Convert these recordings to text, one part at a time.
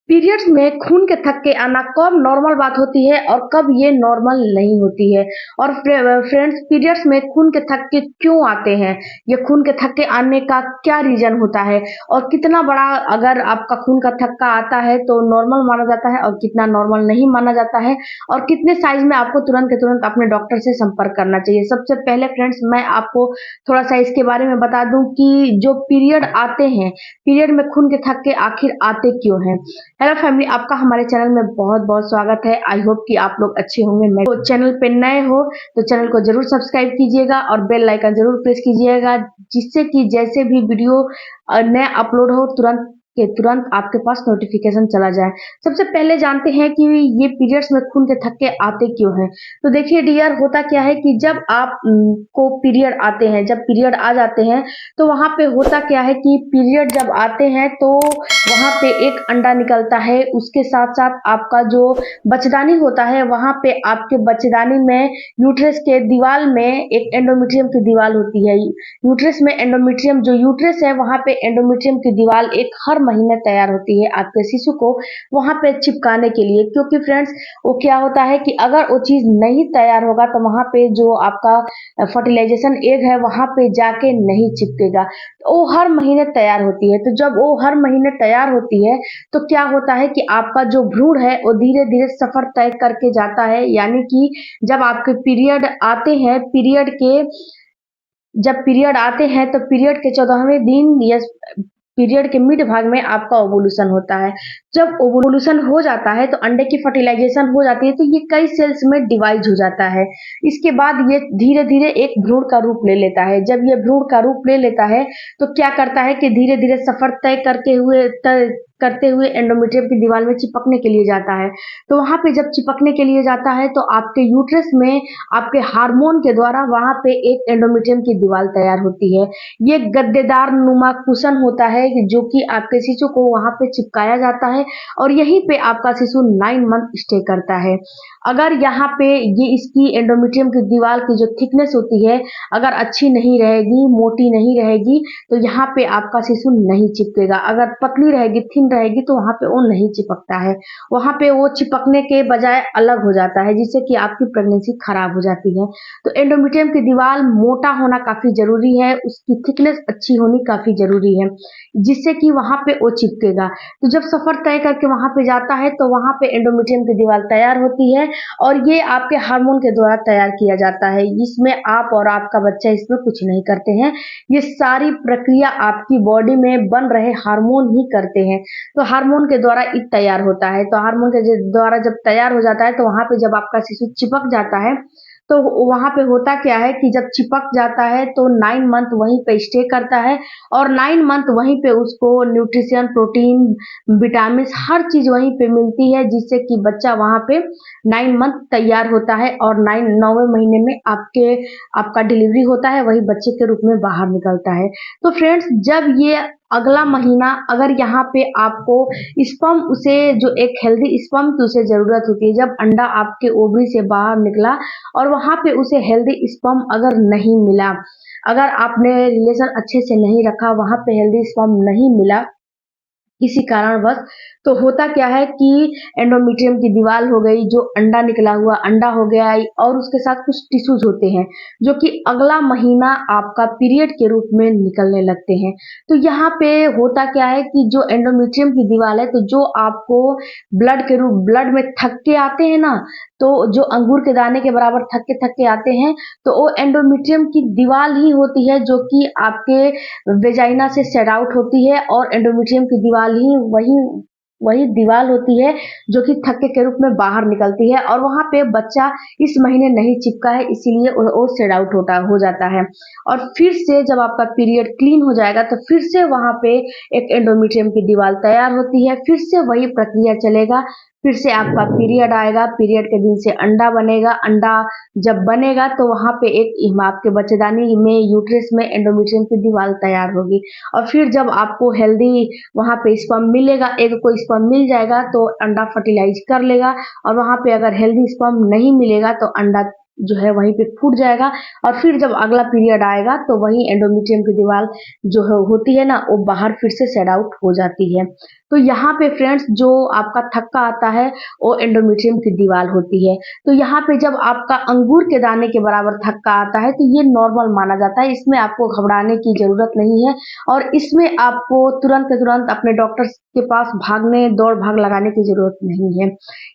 Periods में खून के थक्के आना कब नॉर्मल बात होती है और कब ये नॉर्मल नहीं होती है। और फ्रेंड्स, पीरियड्स में खून के थक्के क्यों आते हैं, ये खून के थक्के आने का क्या रीजन होता है और कितना बड़ा अगर आपका खून का थक्का आता है तो नॉर्मल माना जाता है और कितना नॉर्मल नहीं माना जाता है, और कितने साइज में आपको तुरंत के तुरंत अपने डॉक्टर से संपर्क करना चाहिए। सबसे पहले फ्रेंड्स, मैं आपको थोड़ा सा इसके बारे में बता दूं कि जो पीरियड आते हैं, पीरियड में खून के थक्के आखिर आते क्यों हैं। हेलो फैमिली, आपका हमारे चैनल में बहुत बहुत स्वागत है। आई होप कि आप लोग अच्छे होंगे। मैं तो चैनल पे नए हो तो चैनल को जरूर सब्सक्राइब कीजिएगा और बेल आइकन जरूर प्रेस कीजिएगा, जिससे कि जैसे भी वीडियो नया अपलोड हो तुरंत आपके पास नोटिफिकेशन चला जाए। सबसे पहले जानते हैं कि ये पीरियड्स में खून के थक्के आते क्यों हैं। तो देखिए डियर, होता क्या है कि जब आप को पीरियड आते हैं, जब पीरियड आ जाते हैं तो वहां पे होता क्या है कि पीरियड जब आते हैं तो वहां पे एक अंडा निकलता है। उसके साथ साथ आपका जो बच्चेदानी होता है, वहां पे आपके बच्चेदानी में यूट्रस के दीवार में एक एंडोमेट्रियम की दीवार होती है। यूट्रस में एंडोमेट्रियम, जो यूट्रस है वहां पे एंडोमेट्रियम की दीवार एक हर महीने तैयार होती है आपके शिशु को वहां पे चिपकाने के लिए। क्योंकि फ्रेंड्स, वो क्या होता है कि अगर वो चीज नहीं तैयार होगा तो वहां पे जो आपका फर्टिलाइजेशन एग है वहां पे जाके नहीं चिपकेगा। तो वो हर महीने तैयार होती है। तो जब वो हर महीने तैयार होती है तो क्या होता है कि आपका जो भ्रूण है वो धीरे धीरे सफर तय करके जाता है। यानी कि जब आपके पीरियड आते हैं, जब पीरियड आते हैं तो पीरियड के 14वें दिन या पीरियड के मिड भाग में आपका ओवुलेशन होता है। जब ओवुलेशन हो जाता है तो अंडे की फर्टिलाइजेशन हो जाती है, तो ये कई सेल्स में डिवाइड हो जाता है। इसके बाद ये धीरे धीरे एक भ्रूण का रूप ले लेता है। जब ये भ्रूण का रूप ले लेता है तो क्या करता है कि धीरे धीरे सफर करते हुए एंडोमेट्रियम की दीवार में चिपकने के लिए जाता है। तो वहां पे जब चिपकने के लिए जाता है तो आपके यूट्रस में आपके हार्मोन के द्वारा वहां पे एक एंडोमेट्रियम की दीवार तैयार होती है। ये गद्देदार नुमा कुशन होता है जो कि आपके शिशु को वहां पे चिपकाया जाता है और यहीं पे आपका शिशु 9 मंथ स्टे करता है। अगर यहाँ पे ये इसकी एंडोमेट्रियम की दीवार की जो थिकनेस होती है, अगर अच्छी नहीं रहेगी, मोटी नहीं रहेगी, तो यहाँ पे आपका शिशु नहीं चिपकेगा। अगर पतली रहेगी, थिन रहेगी, तो वहां पे वो नहीं चिपकता है। वहां पे वो चिपकने के बजाय अलग हो जाता है, जिससे कि आपकी प्रेगनेंसी खराब हो जाती है। तो एंडोमेट्रियम की दीवार मोटा होना काफी जरूरी है, उसकी थिकनेस अच्छी होनी काफी जरूरी है, जिससे कि वहां पे वो चिपकेगा। तो जब सफर तय करके वहां पे जाता है तो वहां पे एंडोमेट्रियम की दीवार तैयार होती है और ये आपके हार्मोन के द्वारा तैयार किया जाता है। इसमें आप और आपका बच्चा इसमें कुछ नहीं करते हैं, ये सारी प्रक्रिया आपकी बॉडी में बन रहे हार्मोन ही करते हैं। तो हार्मोन के द्वारा ये तैयार होता है। तो हार्मोन के द्वारा जब तैयार हो जाता है तो वहां पे जब आपका शिशु चिपक जाता है तो वहां पे होता क्या है कि जब चिपक जाता है तो 9 मंथ वहीं पे स्टे करता है और 9 मंथ वहीं पे उसको न्यूट्रिशन, प्रोटीन, विटामिन, हर चीज वहीं पे मिलती है, जिससे कि बच्चा वहां पे 9 मंथ तैयार होता है और 9वें महीने में आपका डिलीवरी होता है, वही बच्चे के रूप में बाहर निकलता है। तो फ्रेंड्स, जब ये अगला महीना, अगर यहाँ पे आपको स्पर्म, उसे जो एक हेल्दी स्पर्म की उसे जरूरत होती है, जब अंडा आपके ओवरी से बाहर निकला और वहां पे उसे हेल्दी स्पर्म अगर नहीं मिला, अगर आपने रिलेशन अच्छे से नहीं रखा, वहां पे हेल्दी स्पर्म नहीं मिला किसी कारणवश, तो होता क्या है कि एंडोमेट्रियम की दीवार हो गई, जो अंडा निकला हुआ अंडा हो गया, और उसके साथ कुछ टिश्यूज होते हैं जो कि अगला महीना आपका पीरियड के रूप में निकलने लगते हैं। तो यहाँ पे होता क्या है कि जो एंडोमेट्रियम की दीवार है, तो जो आपको ब्लड में थक्के आते हैं ना, तो जो अंगूर के दाने के बराबर थक्के थक्के आते हैं, तो वो एंडोमेट्रियम की दीवार ही होती है जो कि आपके वेजाइना से सेड आउट होती है, और एंडोमेट्रियम की दीवार ही वही वही दीवार होती है जो कि थक्के के रूप में बाहर निकलती है। और वहां पे बच्चा इस महीने नहीं चिपका है, इसीलिए वो सेड आउट हो जाता है। और फिर से जब आपका पीरियड क्लीन हो जाएगा तो फिर से वहां पे एक एंडोमेट्रियम की दीवार तैयार होती है, फिर से वही प्रक्रिया चलेगा, फिर से आपका पीरियड आएगा, पीरियड के दिन से अंडा बनेगा। अंडा जब बनेगा तो वहां पे एक आपके बच्चेदानी में, यूट्रस में एंडोमेट्रियम की दीवार तैयार होगी। और फिर जब आपको हेल्दी वहां पे स्पर्म मिलेगा, एग को स्पर्म मिल जाएगा, तो अंडा फर्टिलाइज कर लेगा। और वहां पे अगर हेल्दी स्पर्म नहीं मिलेगा तो अंडा जो है वहीं पे फूट जाएगा। और फिर जब अगला पीरियड आएगा तो वही एंडोमेट्रियम की दीवार जो होती है ना, वो बाहर फिर से सेड आउट हो जाती है। तो यहाँ पे फ्रेंड्स जो आपका थक्का आता है वो एंडोमेट्रियम की दीवार होती है। तो यहाँ पे जब आपका अंगूर के दाने के बराबर थक्का आता है तो ये नॉर्मल माना जाता है, इसमें आपको घबराने की ज़रूरत नहीं है और इसमें आपको तुरंत के तुरंत अपने डॉक्टर के पास भागने दौड़ भाग लगाने की ज़रूरत नहीं है।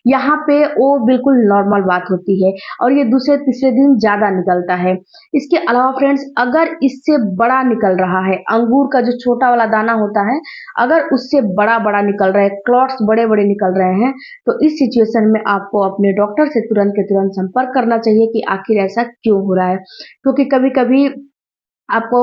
यहाँ पे वो बिल्कुल नॉर्मल बात होती है और ये दूसरे तीसरे दिन ज़्यादा निकलता है। इसके अलावा फ्रेंड्स अगर इससे बड़ा निकल रहा है, अंगूर का जो छोटा वाला दाना होता है, अगर उससे बड़ा-बड़ा निकल रहा है, क्लॉट्स बड़े-बड़े निकल रहे हैं, तो इस सिचुएशन में आपको अपने डॉक्टर से तुरंत के तुरंत संपर्क करना चाहिए कि आखिर ऐसा क्यों हो रहा है। क्योंकि कभी-कभी आपको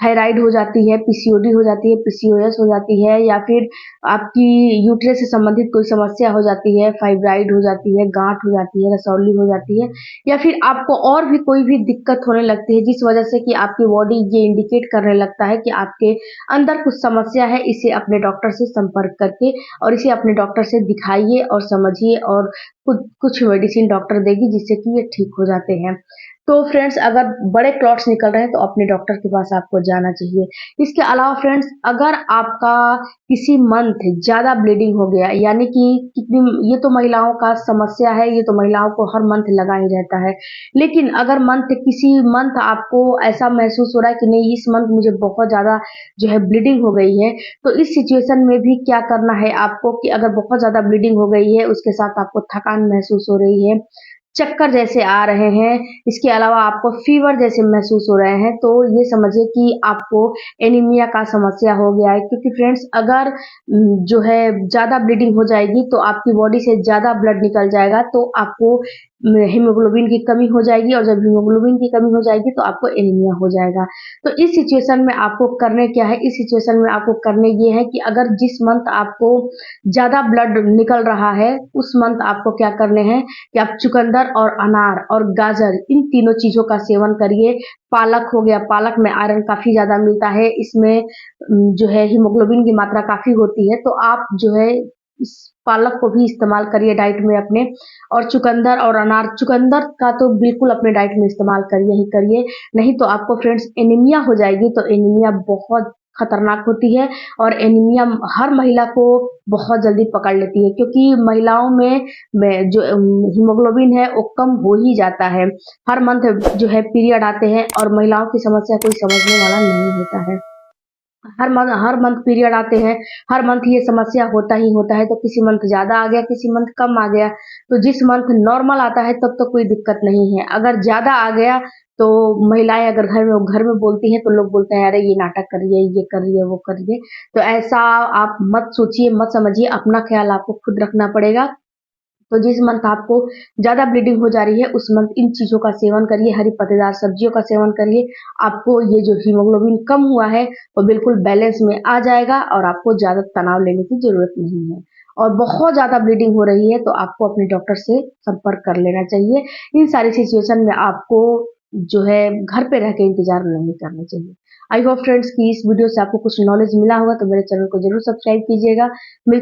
थायराइड हो जाती है, पीसीओडी हो जाती है, पीसीओएस हो जाती है या फिर आपकी यूट्रस से संबंधित कोई समस्या हो जाती है, फाइब्राइड हो जाती है, गाँठ हो जाती है, रसौली हो जाती है या फिर आपको और भी कोई भी दिक्कत होने लगती है जिस वजह से कि आपकी बॉडी ये इंडिकेट करने लगता है कि आपके अंदर कुछ समस्या है, इसे अपने डॉक्टर से संपर्क करके और इसे अपने डॉक्टर से दिखाइए और समझिए और कुछ मेडिसिन डॉक्टर देगी जिससे कि ये ठीक हो जाते हैं। तो फ्रेंड्स अगर बड़े क्लॉट्स निकल रहे हैं तो अपने डॉक्टर के पास आपको जाना चाहिए। इसके अलावा फ्रेंड्स अगर आपका किसी मंथ ज़्यादा ब्लीडिंग हो गया यानी कि कितनी ये तो महिलाओं का समस्या है, ये तो महिलाओं को हर मंथ लगा ही रहता है। लेकिन अगर किसी मंथ आपको ऐसा महसूस हो रहा है कि नहीं इस मंथ मुझे बहुत ज़्यादा जो है ब्लीडिंग हो गई है, तो इस सिचुएशन में भी क्या करना है आपको कि अगर बहुत ज़्यादा ब्लीडिंग हो गई है, उसके साथ आपको थकान महसूस हो रही है, चक्कर जैसे आ रहे हैं, इसके अलावा आपको फ़ीवर जैसे महसूस हो रहे हैं, तो ये समझिए कि आपको एनीमिया का समस्या हो गया है। क्योंकि फ्रेंड्स अगर जो है ज़्यादा ब्लीडिंग हो जाएगी तो आपकी बॉडी से ज़्यादा ब्लड निकल जाएगा तो आपको हीमोग्लोबिन की कमी हो जाएगी और जब हीमोग्लोबिन की कमी हो जाएगी तो आपको एनीमिया हो जाएगा। तो इस सिचुएशन में आपको करने क्या है, इस सिचुएशन में आपको करने ये है कि अगर जिस मंथ आपको ज़्यादा ब्लड निकल रहा है, उस मंथ आपको क्या करने हैं कि आप चुकंदर और अनार और गाजर इन तीनों चीज़ों का सेवन करिए। पालक हो गया, पालक में आयरन काफ़ी ज़्यादा मिलता है, इसमें जो है हीमोग्लोबिन की मात्रा काफ़ी होती है, तो आप जो है इस पालक को भी इस्तेमाल करिए डाइट में अपने और चुकंदर और अनार चुकंदर का तो बिल्कुल अपने डाइट में इस्तेमाल करिए ही करिए, नहीं तो आपको फ्रेंड्स एनीमिया हो जाएगी, तो एनीमिया बहुत खतरनाक होती है और एनीमिया हर महिला को बहुत जल्दी पकड़ लेती है क्योंकि महिलाओं में जो हीमोग्लोबिन है वो कम हो ही जाता है। हर मंथ जो है पीरियड आते हैं और महिलाओं की समस्या कोई समझने वाला नहीं होता है। हर मंथ पीरियड आते हैं, हर मंथ ये समस्या होता ही होता है, तो किसी मंथ ज़्यादा आ गया, किसी मंथ कम आ गया। तो जिस मंथ नॉर्मल आता है तब तो कोई दिक्कत नहीं है, अगर ज़्यादा आ गया तो महिलाएँ अगर घर में बोलती हैं तो लोग बोलते हैं अरे ये नाटक कर रही है, ये कर रही है, वो कर रही है। तो ऐसा आप मत सोचिए, मत समझिए, अपना ख़्याल आपको खुद रखना पड़ेगा। तो जिस मंथ आपको ज़्यादा ब्लीडिंग हो जा रही है उस मंथ इन चीज़ों का सेवन करिए, हरी पत्तेदार सब्जियों का सेवन करिए। आपको ये जो हीमोग्लोबिन कम हुआ है वो बिल्कुल बैलेंस में आ जाएगा और आपको ज़्यादा तनाव लेने की ज़रूरत नहीं है। और बहुत ज़्यादा ब्लीडिंग हो रही है तो आपको अपने डॉक्टर से संपर्क कर लेना चाहिए। इन सारी सिचुएशन में आपको जो है घर पे रह के इंतज़ार नहीं करना चाहिए। आई होप फ्रेंड्स कि इस वीडियो से आपको कुछ नॉलेज मिला होगा तो मेरे चैनल को ज़रूर सब्सक्राइब कीजिएगा।